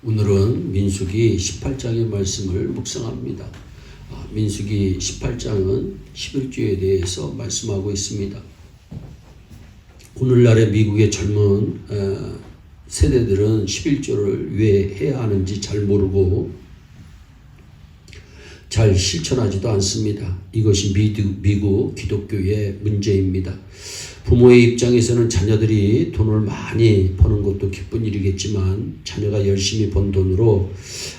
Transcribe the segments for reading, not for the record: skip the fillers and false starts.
오늘은 민수기 18장의 말씀을 묵상합니다. 민수기 18장은 11조에 대해서 말씀하고 있습니다. 오늘날의 미국의 젊은 세대들은 11조를 왜 해야 하는지 잘 모르고 잘 실천하지도 않습니다. 이것이 미국 기독교의 문제입니다. 부모의 입장에서는 자녀들이 돈을 많이 버는 것도 기쁜 일이겠지만 자녀가 열심히 번 돈으로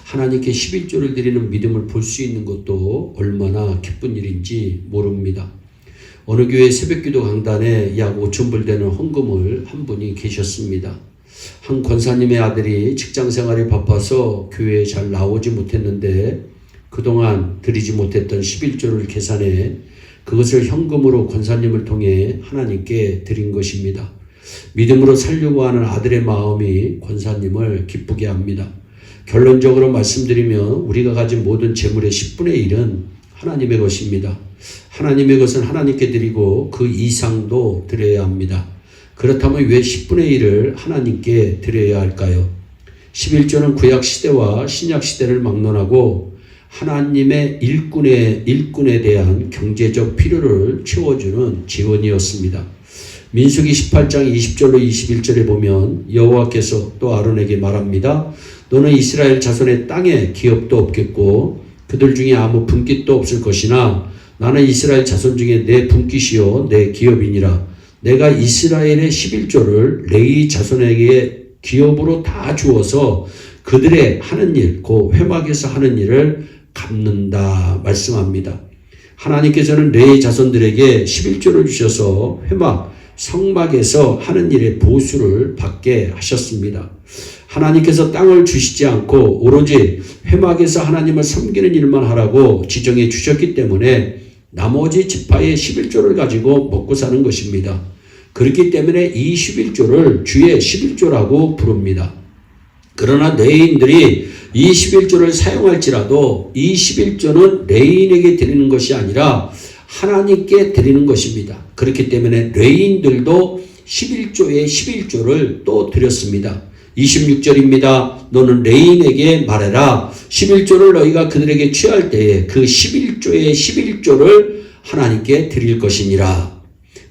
하나님께 11조를 드리는 믿음을 볼 수 있는 것도 얼마나 기쁜 일인지 모릅니다. 어느 교회 새벽기도 강단에 약 5,000불 되는 헌금을 한 분이 계셨습니다. 한 권사님의 아들이 직장생활이 바빠서 교회에 잘 나오지 못했는데 그동안 드리지 못했던 11조를 계산해 그것을 현금으로 권사님을 통해 하나님께 드린 것입니다. 믿음으로 살려고 하는 아들의 마음이 권사님을 기쁘게 합니다. 결론적으로 말씀드리면 우리가 가진 모든 재물의 10분의 1은 하나님의 것입니다. 하나님의 것은 하나님께 드리고 그 이상도 드려야 합니다. 그렇다면 왜 10분의 1을 하나님께 드려야 할까요? 11조는 구약시대와 신약시대를 막론하고 하나님의 일꾼에 대한 경제적 필요를 채워주는 지원이었습니다. 민수기 18장 20절로 21절에 보면 여호와께서 또 아론에게 말합니다. 너는 이스라엘 자손의 땅에 기업도 없겠고 그들 중에 아무 분깃도 없을 것이나 나는 이스라엘 자손 중에 내 분깃이요 내 기업이니라. 내가 이스라엘의 11조를 레위 자손에게 기업으로 다 주어서 그들의 하는 일, 그 회막에서 하는 일을 갚는다 말씀합니다. 하나님께서는 레위 자손들에게 11조를 주셔서 회막, 성막에서 하는 일의 보수를 받게 하셨습니다. 하나님께서 땅을 주시지 않고 오로지 회막에서 하나님을 섬기는 일만 하라고 지정해 주셨기 때문에 나머지 지파의 11조를 가지고 먹고 사는 것입니다. 그렇기 때문에 이 11조를 주의 11조라고 부릅니다. 그러나 레위인들이 이 11조를 사용할지라도 이 11조는 레위인에게 드리는 것이 아니라 하나님께 드리는 것입니다. 그렇기 때문에 레위인들도 11조의 11조를 또 드렸습니다. 26절입니다. 너는 레위인에게 말해라. 11조를 너희가 그들에게 취할 때에 그 11조의 11조를 하나님께 드릴 것이니라.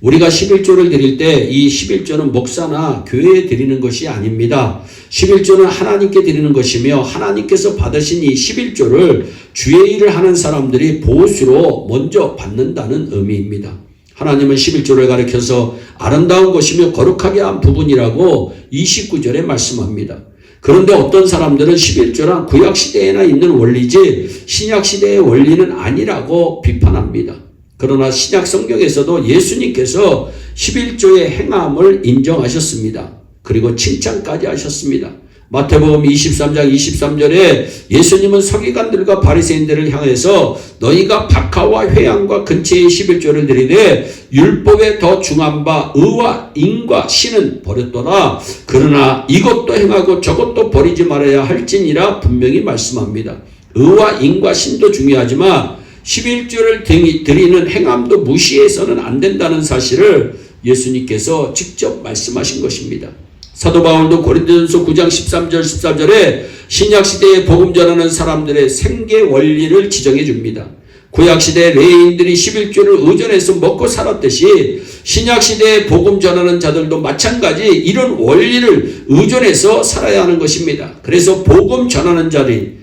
우리가 11조를 드릴 때 이 11조는 목사나 교회에 드리는 것이 아닙니다. 11조는 하나님께 드리는 것이며 하나님께서 받으신 이 11조를 주의 일을 하는 사람들이 보수로 먼저 받는다는 의미입니다. 하나님은 11조를 가리켜서 아름다운 것이며 거룩하게 한 부분이라고 29절에 말씀합니다. 그런데 어떤 사람들은 11조란 구약시대에나 있는 원리지 신약시대의 원리는 아니라고 비판합니다. 그러나 신약 성경에서도 예수님께서 11조의 행함을 인정하셨습니다. 그리고 칭찬까지 하셨습니다. 마태복음 23장 23절에 예수님은 서기관들과 바리새인들을 향해서 너희가 박하와 회양과 근처의 11조를 드리되 율법에 더 중한 바 의와 인과 신은 버렸더라. 그러나 이것도 행하고 저것도 버리지 말아야 할지니라 분명히 말씀합니다. 의와 인과 신도 중요하지만 11조를 드리는 행함도 무시해서는 안 된다는 사실을 예수님께서 직접 말씀하신 것입니다. 사도 바울도 고린도전서 9장 13절 14절에 신약시대에 복음 전하는 사람들의 생계 원리를 지정해 줍니다. 구약시대 레위인들이 11조를 의존해서 먹고 살았듯이 신약시대에 복음 전하는 자들도 마찬가지 이런 원리를 의존해서 살아야 하는 것입니다. 그래서 복음 전하는 자들이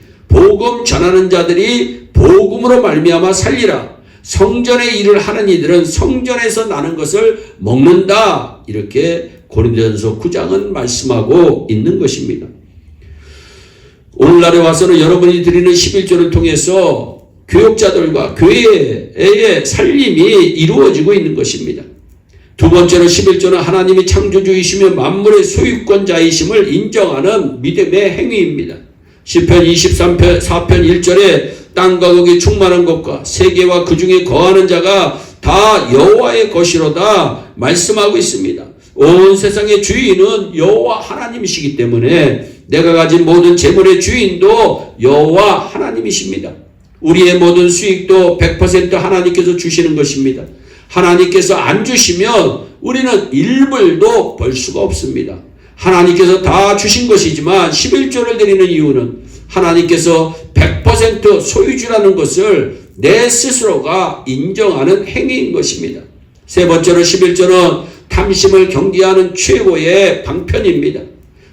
복음으로 말미암아 살리라. 성전의 일을 하는 이들은 성전에서 나는 것을 먹는다. 이렇게 고린도전서 9장은 말씀하고 있는 것입니다. 오늘날에 와서는 여러분이 드리는 11조를 통해서 교역자들과 교회의 살림이 이루어지고 있는 것입니다. 두 번째로 11조는 하나님이 창조주이시며 만물의 소유권자이심을 인정하는 믿음의 행위입니다. 시편 23편 4편 1절에 땅과 거기 충만한 것과 세계와 그 중에 거하는 자가 다 여호와의 것이로다 말씀하고 있습니다. 온 세상의 주인은 여호와 하나님이시기 때문에 내가 가진 모든 재물의 주인도 여호와 하나님이십니다. 우리의 모든 수익도 100% 하나님께서 주시는 것입니다. 하나님께서 안 주시면 우리는 1불도 벌 수가 없습니다. 하나님께서 다 주신 것이지만 11조를 드리는 이유는 하나님께서 100% 소유주라는 것을 내 스스로가 인정하는 행위인 것입니다. 세 번째로 11조는 탐심을 경계하는 최고의 방편입니다.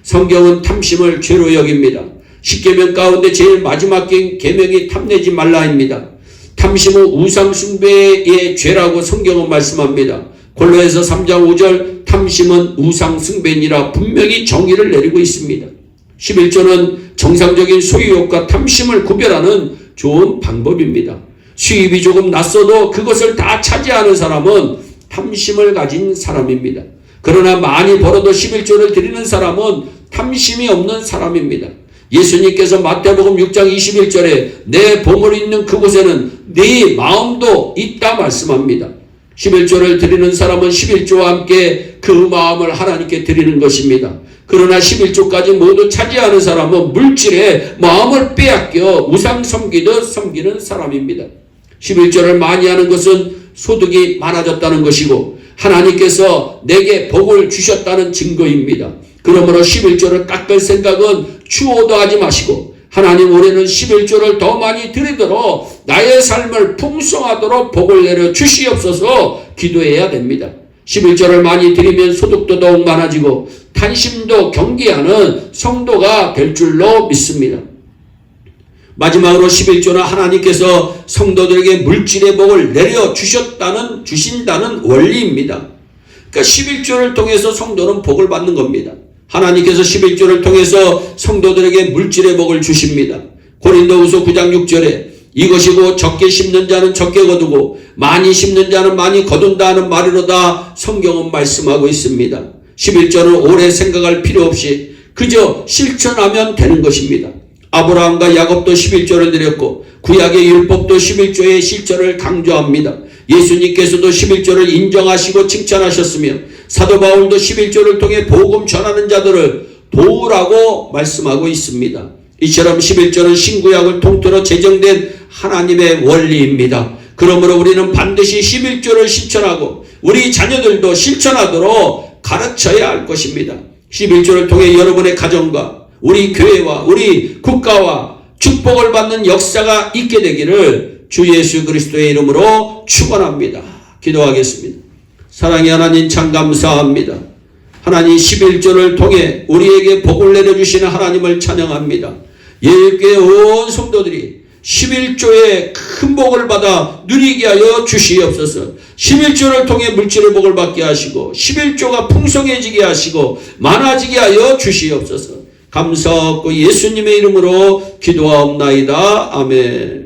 성경은 탐심을 죄로 여깁니다. 십계명 가운데 제일 마지막 계명이 탐내지 말라입니다. 탐심은 우상 숭배의 죄라고 성경은 말씀합니다. 골로새서 3장 5절 탐심은 우상 숭배니라 분명히 정의를 내리고 있습니다. 11조는 정상적인 소유욕과 탐심을 구별하는 좋은 방법입니다. 수입이 조금 낮서도 그것을 다 차지하는 사람은 탐심을 가진 사람입니다. 그러나 많이 벌어도 11조를 드리는 사람은 탐심이 없는 사람입니다. 예수님께서 마태복음 6장 21절에 내 보물이 있는 그곳에는 네 마음도 있다 말씀합니다. 11조를 드리는 사람은 11조와 함께 그 마음을 하나님께 드리는 것입니다. 그러나 11조까지 모두 차지하는 사람은 물질에 마음을 빼앗겨 우상 섬기듯 섬기는 사람입니다. 11조를 많이 하는 것은 소득이 많아졌다는 것이고 하나님께서 내게 복을 주셨다는 증거입니다. 그러므로 11조를 깎을 생각은 추호도 하지 마시고 하나님 올해는 11조를 더 많이 드리도록 나의 삶을 풍성하도록 복을 내려 주시옵소서 기도해야 됩니다. 11조를 많이 드리면 소득도 더욱 많아지고 탐심도 경계하는 성도가 될 줄로 믿습니다. 마지막으로 11조는 하나님께서 성도들에게 물질의 복을 내려 주신다는 원리입니다. 그러니까 11조를 통해서 성도는 복을 받는 겁니다. 하나님께서 11조를 통해서 성도들에게 물질의 복을 주십니다. 고린도후서 9장 6절에 이것이고 적게 심는 자는 적게 거두고 많이 심는 자는 많이 거둔다는 말이로다 성경은 말씀하고 있습니다. 11조는 오래 생각할 필요 없이 그저 실천하면 되는 것입니다. 아브라함과 야곱도 11조를 드렸고 구약의 율법도 11조의 실천을 강조합니다. 예수님께서도 11조를 인정하시고 칭찬하셨으며 사도 바울도 11조를 통해 복음 전하는 자들을 도우라고 말씀하고 있습니다. 이처럼 11조는 신구약을 통틀어 제정된 하나님의 원리입니다. 그러므로 우리는 반드시 11조를 실천하고 우리 자녀들도 실천하도록 가르쳐야 할 것입니다. 11조를 통해 여러분의 가정과 우리 교회와 우리 국가와 축복을 받는 역사가 있게 되기를 주 예수 그리스도의 이름으로 축원합니다. 기도하겠습니다. 사랑의 하나님 참 감사합니다. 하나님 11조를 통해 우리에게 복을 내려주시는 하나님을 찬양합니다. 예수교회 온 성도들이 11조의 큰 복을 받아 누리게 하여 주시옵소서. 11조를 통해 물질의 복을 받게 하시고 11조가 풍성해지게 하시고 많아지게 하여 주시옵소서. 감사하고 예수님의 이름으로 기도하옵나이다. 아멘.